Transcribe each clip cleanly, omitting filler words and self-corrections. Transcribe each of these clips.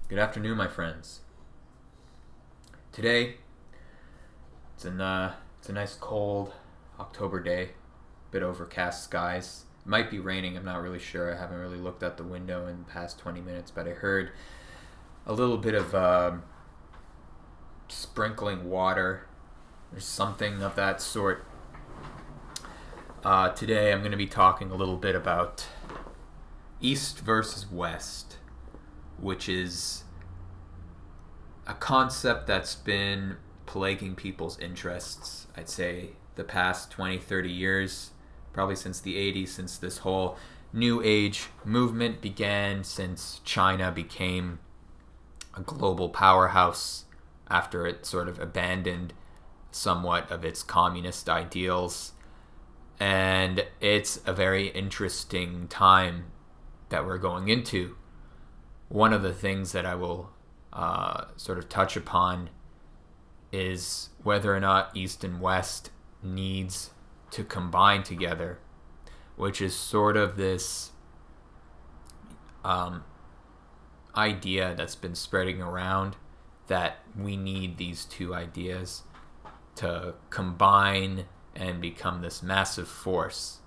Good afternoon, my friends. Today, it's a nice cold October day, bit overcast skies. It might be raining. I'm not really sure. I haven't really looked out the window in the past 20 minutes, but I heard a little bit of sprinkling water or something of that sort. Today, I'm going to be talking a little bit about East versus West, which is a concept that's been plaguing people's interests, I'd say, the past 20, 30 years, probably since the 80s, since this whole New Age movement began, since China became a global powerhouse after it sort of abandoned somewhat of its communist ideals. And it's a very interesting time that we're going into. One of the things that I will sort of touch upon is whether or not East and West needs to combine together, which is sort of this idea that's been spreading around that we need these two ideas to combine and become this massive force.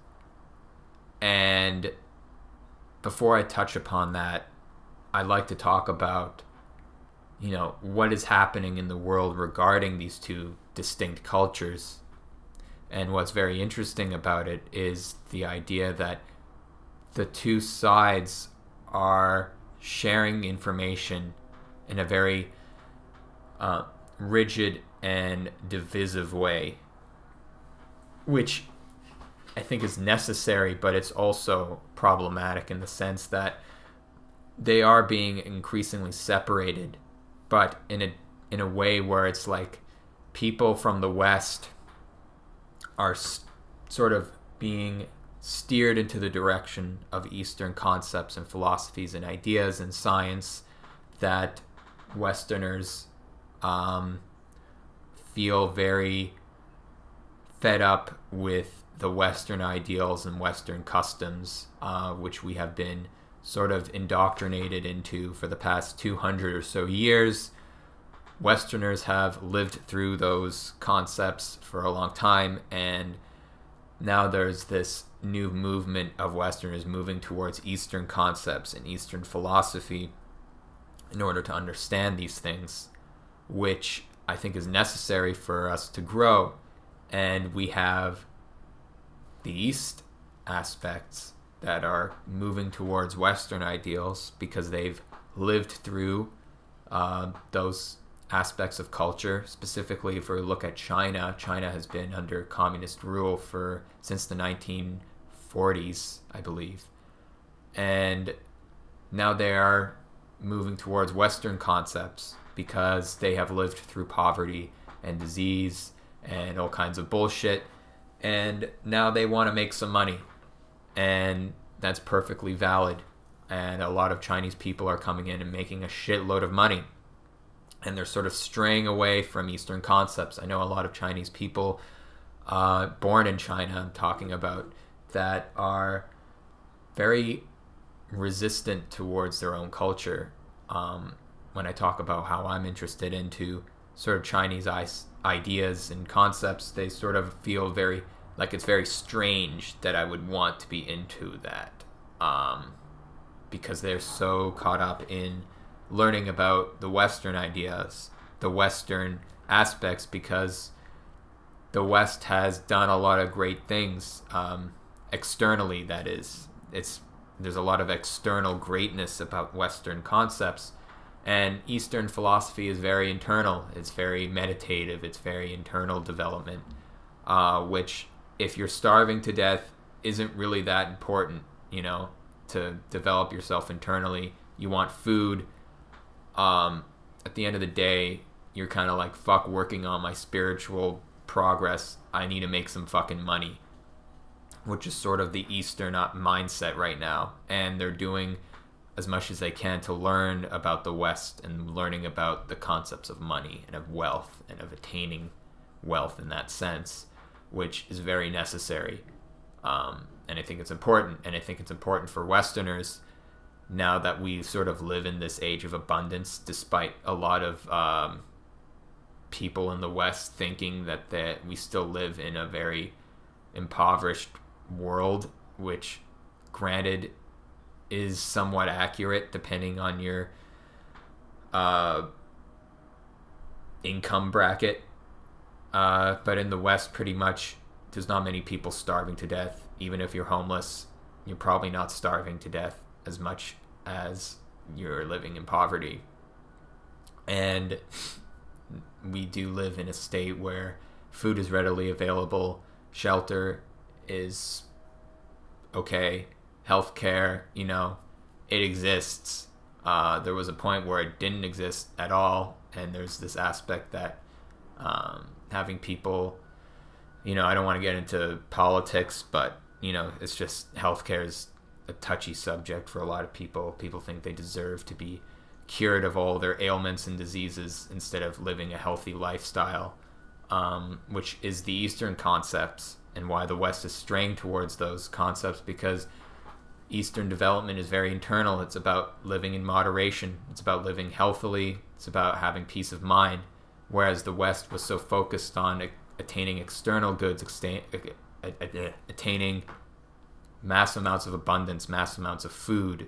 And before I touch upon that, I'd like to talk about, what is happening in the world regarding these two distinct cultures. And what's very interesting about it is the idea that the two sides are sharing information in a very rigid and divisive way, which I think is necessary, but it's also problematic in the sense that they are being increasingly separated, but in a way where it's like people from the West are sort of being steered into the direction of Eastern concepts and philosophies and ideas and science that Westerners feel very fed up with the Western ideals and Western customs, which we have been sort of indoctrinated into for the past 200 or so years. Westerners have lived through those concepts for a long time, and now there's this new movement of Westerners moving towards Eastern concepts and Eastern philosophy in order to understand these things, which I think is necessary for us to grow. And we have the East aspects that are moving towards Western ideals because they've lived through those aspects of culture. Specifically, if we look at China, China has been under communist rule since the 1940s, I believe. And now they are moving towards Western concepts because they have lived through poverty and disease and all kinds of bullshit. And now they want to make some money. And that's perfectly valid. And a lot of Chinese people are coming in and making a shitload of money. And they're sort of straying away from Eastern concepts. I know a lot of Chinese people born in China, I'm talking about, that are very resistant towards their own culture. When I talk about how I'm interested into sort of Chinese ideas and concepts, they sort of feel very like it's very strange that I would want to be into that, because they're so caught up in learning about the Western ideas, the Western aspects, because the West has done a lot of great things externally. That is, there's a lot of external greatness about Western concepts. And Eastern philosophy is very internal. It's very meditative. It's very internal development, which, if you're starving to death, isn't really that important, to develop yourself internally. You want food. At the end of the day, you're kind of like, fuck working on my spiritual progress. I need to make some fucking money, which is sort of the Eastern mindset right now. And they're doing as much as they can to learn about the West and learning about the concepts of money and of wealth and of attaining wealth in that sense, which is very necessary. And I think it's important. And I think it's important for Westerners now that we sort of live in this age of abundance, despite a lot of people in the West thinking that we still live in a very impoverished world, which granted is somewhat accurate depending on your income bracket. But in the West, pretty much, there's not many people starving to death. Even if you're homeless, you're probably not starving to death as much as you're living in poverty. And we do live in a state where food is readily available, shelter is okay, healthcare, it exists. There was a point where it didn't exist at all, and there's this aspect that having people, I don't want to get into politics, but it's just healthcare is a touchy subject for a lot of people. People think they deserve to be cured of all their ailments and diseases instead of living a healthy lifestyle, which is the Eastern concepts, and why the West is straying towards those concepts, because Eastern development is very internal. It's about living in moderation. It's about living healthily. It's about having peace of mind, whereas the West was so focused on attaining external goods, attaining mass amounts of abundance, mass amounts of food,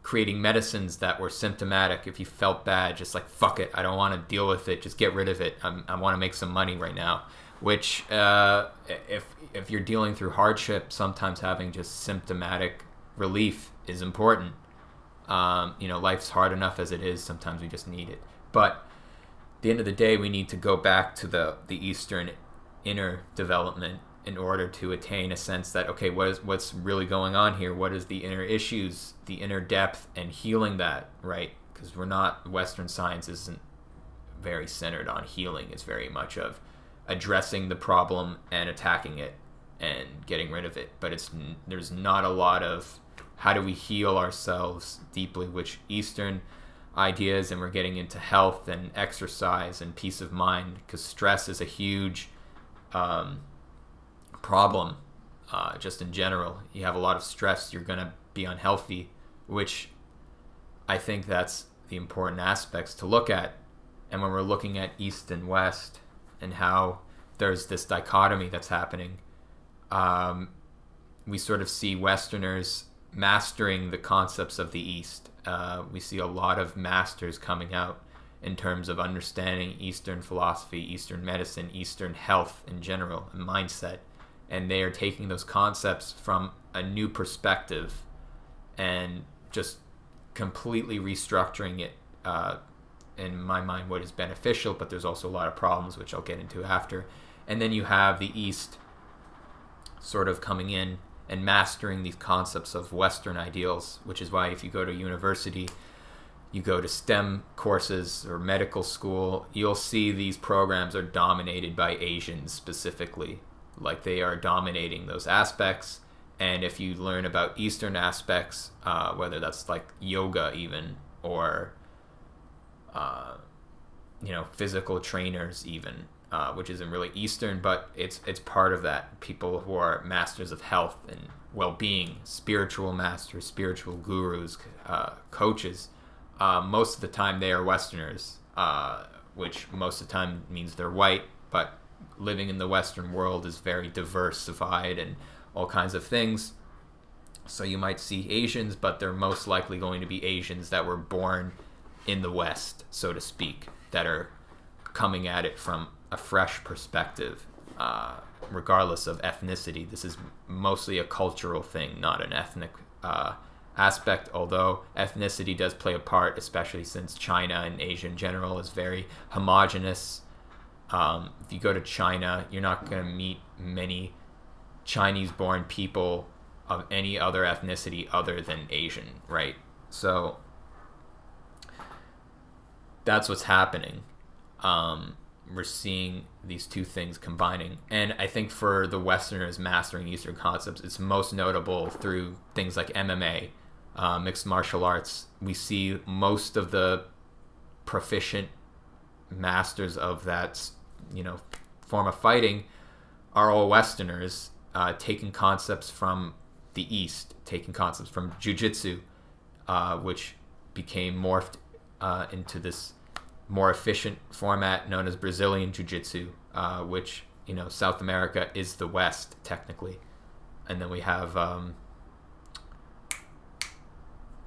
creating medicines that were symptomatic. If you felt bad, just like, fuck it, I don't want to deal with it, just get rid of it. I want to make some money right now. Which, if you're dealing through hardship, sometimes having just symptomatic relief is important. Life's hard enough as it is. Sometimes we just need it. But at the end of the day, we need to go back to the Eastern inner development in order to attain a sense that, okay, what's really going on here? What is the inner issues, the inner depth, and healing that, right? Because Western science isn't very centered on healing. It's very much of addressing the problem and attacking it and getting rid of it. But there's not a lot of how do we heal ourselves deeply, which Eastern ideas, and we're getting into health and exercise and peace of mind, because stress is a huge problem just in general. You have a lot of stress, you're going to be unhealthy, which I think that's the important aspects to look at. And when we're looking at East and West and how there's this dichotomy that's happening, we sort of see Westerners mastering the concepts of the East. We see a lot of masters coming out in terms of understanding Eastern philosophy, Eastern medicine, Eastern health in general, and mindset. And they are taking those concepts from a new perspective and just completely restructuring it, in my mind, what is beneficial, but there's also a lot of problems, which I'll get into after. And then you have the East sort of coming in and mastering these concepts of Western ideals, which is why if you go to university, you go to STEM courses or medical school, you'll see these programs are dominated by Asians specifically. Like, they are dominating those aspects. And if you learn about Eastern aspects, whether that's like yoga even, or physical trainers even, which isn't really Eastern, but it's part of that. People who are masters of health and well-being, spiritual masters, spiritual gurus, coaches, most of the time they are Westerners, which most of the time means they're white, but living in the Western world is very diversified and all kinds of things. So you might see Asians, but they're most likely going to be Asians that were born in the West, so to speak, that are coming at it from a fresh perspective, regardless of ethnicity. This is mostly a cultural thing, not an ethnic aspect, although ethnicity does play a part, especially since China and Asia in general is very homogenous. If you go to China, you're not going to meet many Chinese-born people of any other ethnicity other than Asian, right? So that's what's happening. We're seeing these two things combining. And I think for the Westerners mastering Eastern concepts, it's most notable through things like MMA, mixed martial arts. We see most of the proficient masters of that, form of fighting are all Westerners, taking concepts from the East, taking concepts from jiu-jitsu, which became morphed into this more efficient format known as Brazilian jiu-jitsu, which, you know, South America is the West technically. And then we have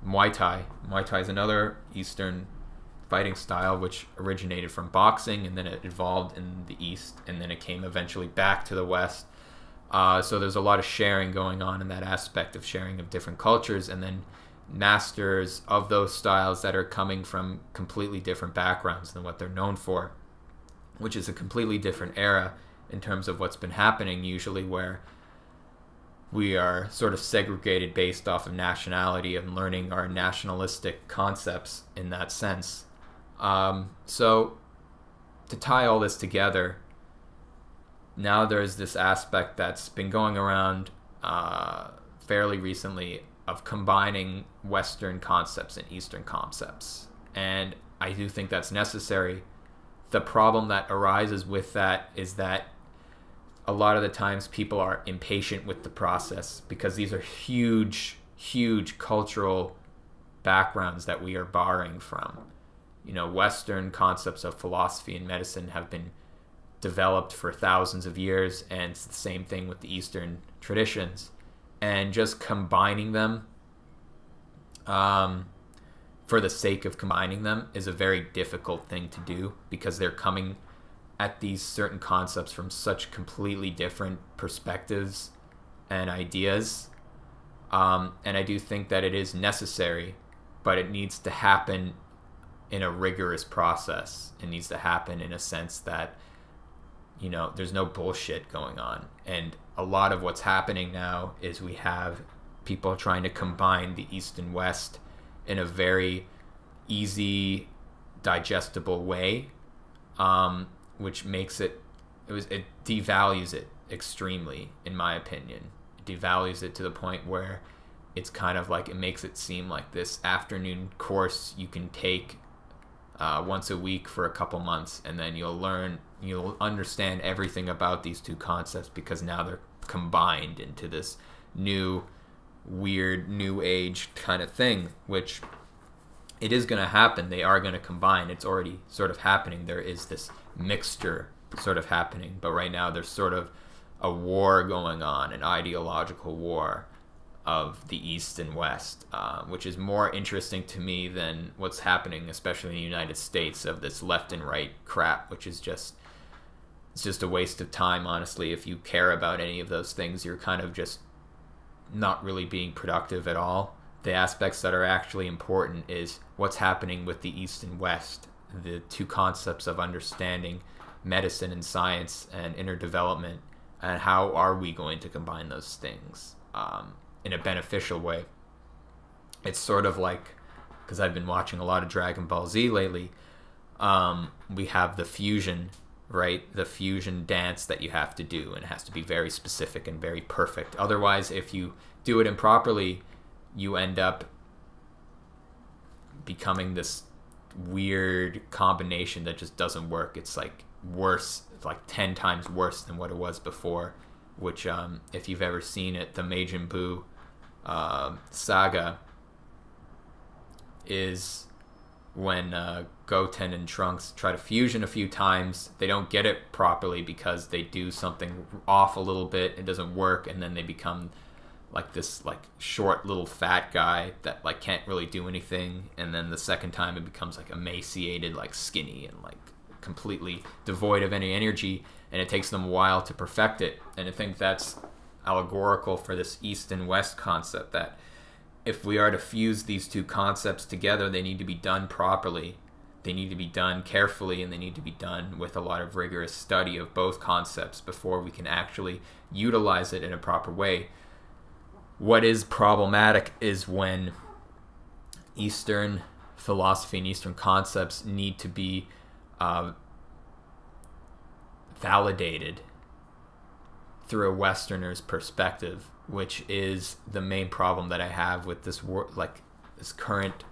Muay Thai. Muay Thai is another Eastern fighting style which originated from boxing, and then it evolved in the East, and then it came eventually back to the West. So there's a lot of sharing going on in that aspect of sharing of different cultures, and then masters of those styles that are coming from completely different backgrounds than what they're known for, which is a completely different era in terms of what's been happening usually, where we are sort of segregated based off of nationality and learning our nationalistic concepts in that sense. So to tie all this together, now there's this aspect that's been going around fairly recently of combining Western concepts and Eastern concepts. And I do think that's necessary. The problem that arises with that is that a lot of the times people are impatient with the process, because these are huge, huge cultural backgrounds that we are borrowing from. You know, Western concepts of philosophy and medicine have been developed for thousands of years, and it's the same thing with the Eastern traditions. And just combining them for the sake of combining them is a very difficult thing to do, because they're coming at these certain concepts from such completely different perspectives and ideas. And I do think that it is necessary, but it needs to happen in a rigorous process. It needs to happen in a sense that, you know, there's no bullshit going on. And a lot of what's happening now is we have people trying to combine the East and West in a very easy, digestible way, which makes it devalues it extremely, in my opinion. It devalues it to the point where it's kind of like, it makes it seem like this afternoon course you can take once a week for a couple months, and then you'll understand everything about these two concepts, because now they're combined into this new, weird, new age kind of thing, which it is going to happen. They are going to combine. It's already sort of happening. There is this mixture sort of happening, but right now there's sort of a war going on, an ideological war of the East and West, which is more interesting to me than what's happening, especially in the United States, of this left and right crap, which is just, it's just a waste of time, honestly. If you care about any of those things, you're kind of just not really being productive at all. The aspects that are actually important is what's happening with the East and West, the two concepts of understanding medicine and science and inner development, and how are we going to combine those things in a beneficial way. It's sort of like, because I've been watching a lot of Dragon Ball Z lately, we have the fusion, right? The fusion dance that you have to do, and it has to be very specific and very perfect. Otherwise, if you do it improperly, you end up becoming this weird combination that just doesn't work. It's like worse, it's like 10 times worse than what it was before, which if you've ever seen it, the Majin Buu saga is when Goten and Trunks try to fusion a few times. They don't get it properly because they do something off a little bit, it doesn't work, and then they become like this like short little fat guy that like can't really do anything, and then the second time it becomes like emaciated, like skinny, and like completely devoid of any energy, and it takes them a while to perfect it. And I think that's allegorical for this East and West concept, that if we are to fuse these two concepts together, they need to be done properly, they need to be done carefully, and they need to be done with a lot of rigorous study of both concepts before we can actually utilize it in a proper way. What is problematic is when Eastern philosophy and Eastern concepts need to be validated through a Westerner's perspective, which is the main problem that I have with this this current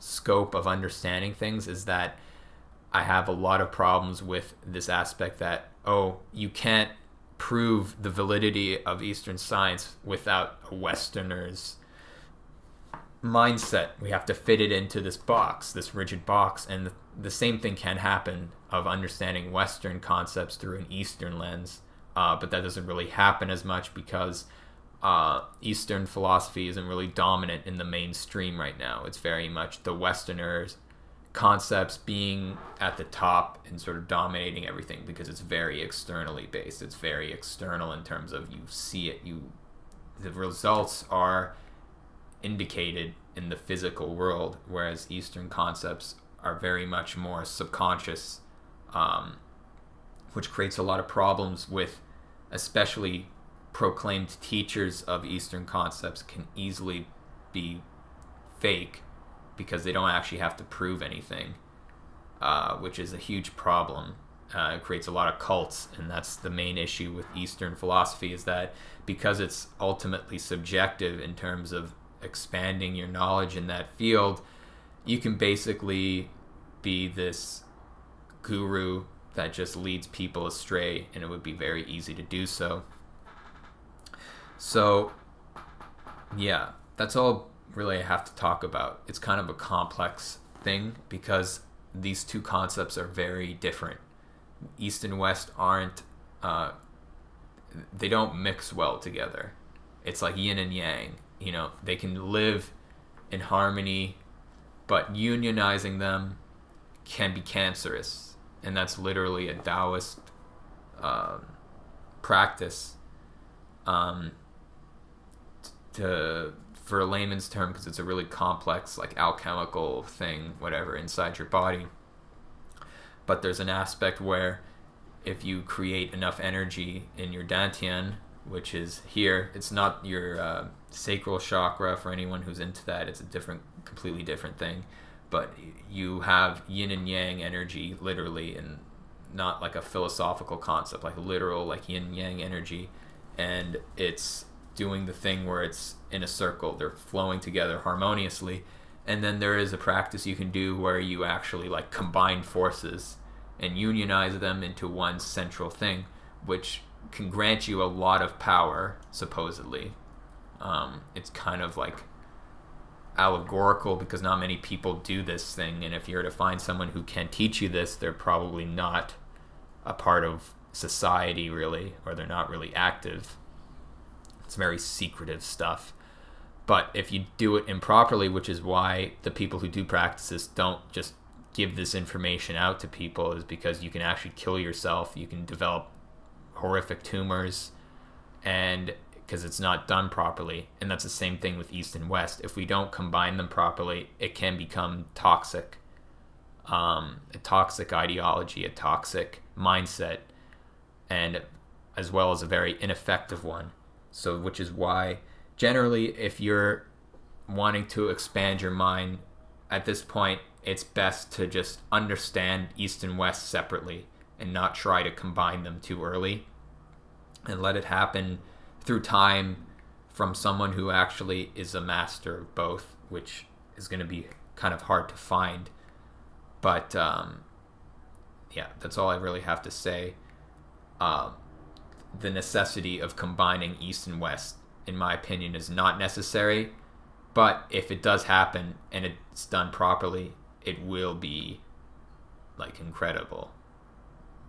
scope of understanding things, is that I have a lot of problems with this aspect that, oh, you can't prove the validity of Eastern science without a Westerner's mindset. We have to fit it into this box, this rigid box, and the same thing can happen of understanding Western concepts through an Eastern lens, but that doesn't really happen as much because Eastern philosophy isn't really dominant in the mainstream right now. It's very much the Westerners' concepts being at the top and sort of dominating everything because it's very externally based. It's very external in terms of you see it, the results are indicated in the physical world, whereas Eastern concepts are very much more subconscious, which creates a lot of problems with especially proclaimed teachers of Eastern concepts can easily be fake because they don't actually have to prove anything, which is a huge problem. It creates a lot of cults, and that's the main issue with Eastern philosophy, is that because it's ultimately subjective in terms of expanding your knowledge in that field, you can basically be this guru that just leads people astray, and it would be very easy to do so. So, yeah, that's all really I have to talk about. It's kind of a complex thing because these two concepts are very different. East and West aren't, they don't mix well together. It's like yin and yang. You know, they can live in harmony, but unionizing them can be cancerous. And that's literally a Taoist practice. For a layman's term, because it's a really complex, like alchemical thing, whatever, inside your body. But there's an aspect where if you create enough energy in your dantian, which is here, it's not your sacral chakra for anyone who's into that. It's a completely different thing. But you have yin and yang energy, literally, and not like a philosophical concept, like literal, like yin and yang energy. And it's doing the thing where it's in a circle, they're flowing together harmoniously. And then there is a practice you can do where you actually like combine forces and unionize them into one central thing, which can grant you a lot of power, supposedly. It's kind of like allegorical because not many people do this thing, and if you were to find someone who can teach you this, they're probably not a part of society really, or they're not really active. It's very secretive stuff. But if you do it improperly, which is why the people who do practice this don't just give this information out to people, is because you can actually kill yourself. You can develop horrific tumors, and because it's not done properly. And that's the same thing with East and West. If we don't combine them properly, it can become toxic. A toxic ideology, a toxic mindset, and as well as a very ineffective one. So, which is why generally if you're wanting to expand your mind at this point, it's best to just understand East and West separately and not try to combine them too early, and let it happen through time from someone who actually is a master of both, which is going to be kind of hard to find. But yeah, that's all I really have to say. The necessity of combining East and West, in my opinion, is not necessary, but if it does happen and it's done properly, it will be like incredible.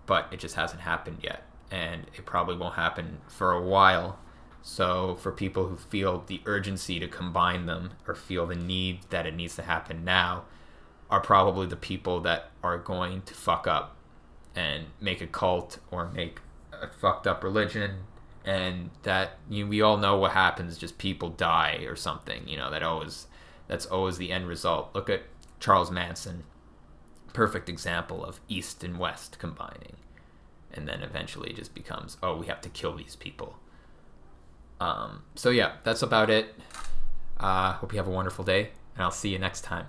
But it just hasn't happened yet, and it probably won't happen for a while. So for people who feel the urgency to combine them, or feel the need that it needs to happen now, are probably the people that are going to fuck up and make a cult or make a fucked up religion. And that, we all know what happens, just people die or something, that's always the end result. Look at Charles Manson, perfect example of East and West combining, and then eventually it just becomes, oh, we have to kill these people. So yeah, that's about it. Hope you have a wonderful day, and I'll see you next time.